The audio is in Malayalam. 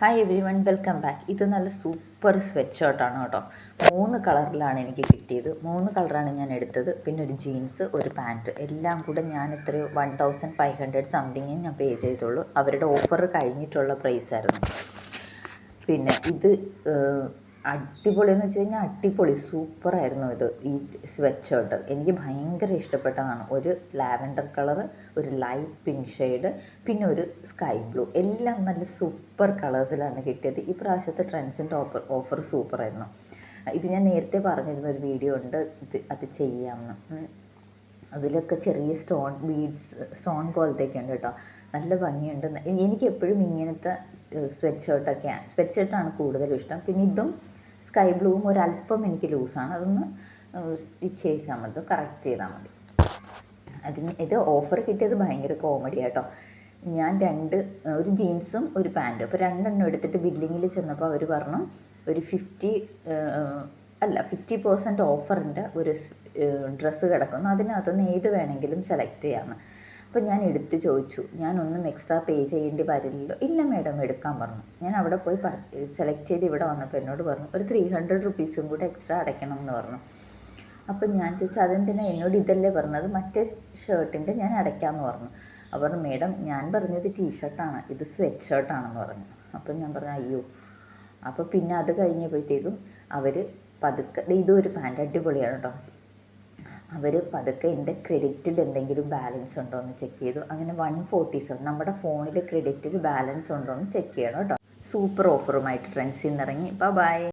Hi every one, welcome back. ഇത് നല്ല സൂപ്പർ സ്വെറ്റ് ഷർട്ടാണ് കേട്ടോ. 3 കളറിലാണ് എനിക്ക് കിട്ടിയത്. 3 കളറാണ് ഞാൻ എടുത്തത്. പിന്നെ ഒരു ജീൻസ്, ഒരു പാൻറ്റ്, എല്ലാം കൂടെ ഞാൻ എത്രയോ 1500 സംതിങ് ഞാൻ പേ ചെയ്തുള്ളൂ. അവരുടെ ഓഫർ കഴിഞ്ഞിട്ടുള്ള പ്രൈസായിരുന്നു. പിന്നെ ഇത് അടിപൊളി എന്ന് വെച്ച് കഴിഞ്ഞാൽ അടിപൊളി സൂപ്പറായിരുന്നു. ഈ സ്വെറ്റ് ഷർട്ട് എനിക്ക് ഭയങ്കര ഇഷ്ടപ്പെട്ടതാണ്. ഒരു ലാവൻഡർ കളറ്, ഒരു ലൈറ്റ് പിങ്ക് ഷെയ്ഡ്, പിന്നെ ഒരു സ്കൈ ബ്ലൂ, എല്ലാം നല്ല സൂപ്പർ കളേഴ്സിലാണ് കിട്ടിയത്. ഈ പ്രാവശ്യത്തെ ട്രെൻഡ്സിൻ്റെ ഓഫർ സൂപ്പറായിരുന്നു. ഇത് ഞാൻ നേരത്തെ പറഞ്ഞിരുന്ന ഒരു വീഡിയോ ഉണ്ട്, അത് ചെയ്യാമെന്ന്. അതിലൊക്കെ ചെറിയ സ്റ്റോൺ പോലത്തെയൊക്കെ ഉണ്ട് കേട്ടോ. നല്ല ഭംഗിയുണ്ട്. എനിക്ക് എപ്പോഴും ഇങ്ങനത്തെ സ്വെറ്റ് ഷർട്ടാണ് കൂടുതലും ഇഷ്ടം. പിന്നെ ഇതും സ്കൈ ബ്ലൂവും ഒരല്പം എനിക്ക് ലൂസാണ്. അതൊന്ന് സ്റ്റിച്ച് ചെയ്താൽ മതി, കറക്റ്റ് ചെയ്താൽ മതി. ഇത് ഓഫർ കിട്ടിയത് ഭയങ്കര കോമഡി കേട്ടോ. ഞാൻ ഒരു ജീൻസും ഒരു പാൻറ്റും, അപ്പോൾ 2 എണ്ണം എടുത്തിട്ട് ബില്ലിങ്ങിൽ ചെന്നപ്പോൾ അവർ പറഞ്ഞു ഒരു 50% ഓഫറിൻ്റെ ഒരു ഡ്രസ്സ് കിടക്കുന്നു, അതിനകത്തുനിന്ന് ഏത് വേണമെങ്കിലും സെലക്ട് ചെയ്യാമെന്ന്. അപ്പോൾ ഞാൻ എടുത്ത് ചോദിച്ചു, ഞാനൊന്നും എക്സ്ട്രാ പേ ചെയ്യേണ്ടി വരില്ലല്ലോ? ഇല്ല മാഡം, എടുക്കാൻ പറഞ്ഞു. ഞാൻ അവിടെ പോയി സെലക്ട് ചെയ്ത് ഇവിടെ വന്നപ്പോൾ എന്നോട് പറഞ്ഞു ഒരു 300 റുപ്പീസും കൂടെ എക്സ്ട്രാ അടയ്ക്കണം എന്ന് പറഞ്ഞു. അപ്പം ഞാൻ ചോദിച്ചു അതെന്തിനാ? എന്നോട് ഇതല്ലേ പറഞ്ഞത്, മറ്റേ ഷർട്ടിൻ്റെ ഞാൻ അടയ്ക്കാമെന്ന് പറഞ്ഞു. അവർ മാഡം, ഞാൻ പറഞ്ഞത് ടീഷർട്ടാണ്, ഇത് സ്വെറ്റ് ഷർട്ടാണെന്ന് പറഞ്ഞു. അപ്പം ഞാൻ പറഞ്ഞു അയ്യോ. അപ്പോൾ പിന്നെ അത് കഴിഞ്ഞപ്പോഴത്തേക്കും അവർ പതുക്കെ, ഇതൊരു പാൻറ് അടിപൊളിയാണ് കേട്ടോ, അവർ പതുക്കെ എൻ്റെ ക്രെഡിറ്റിൽ എന്തെങ്കിലും ബാലൻസ് ഉണ്ടോ എന്ന് ചെക്ക് ചെയ്തു. അങ്ങനെ 147, നമ്മുടെ ഫോണിൽ ക്രെഡിറ്റിൽ ബാലൻസ് ഉണ്ടോ എന്ന് ചെക്ക് ചെയ്യണം കേട്ടോ. സൂപ്പർ ഓഫറുമായിട്ട് ട്രെൻഡ്സിൽ നിന്ന് ഇറങ്ങി. ബൈ.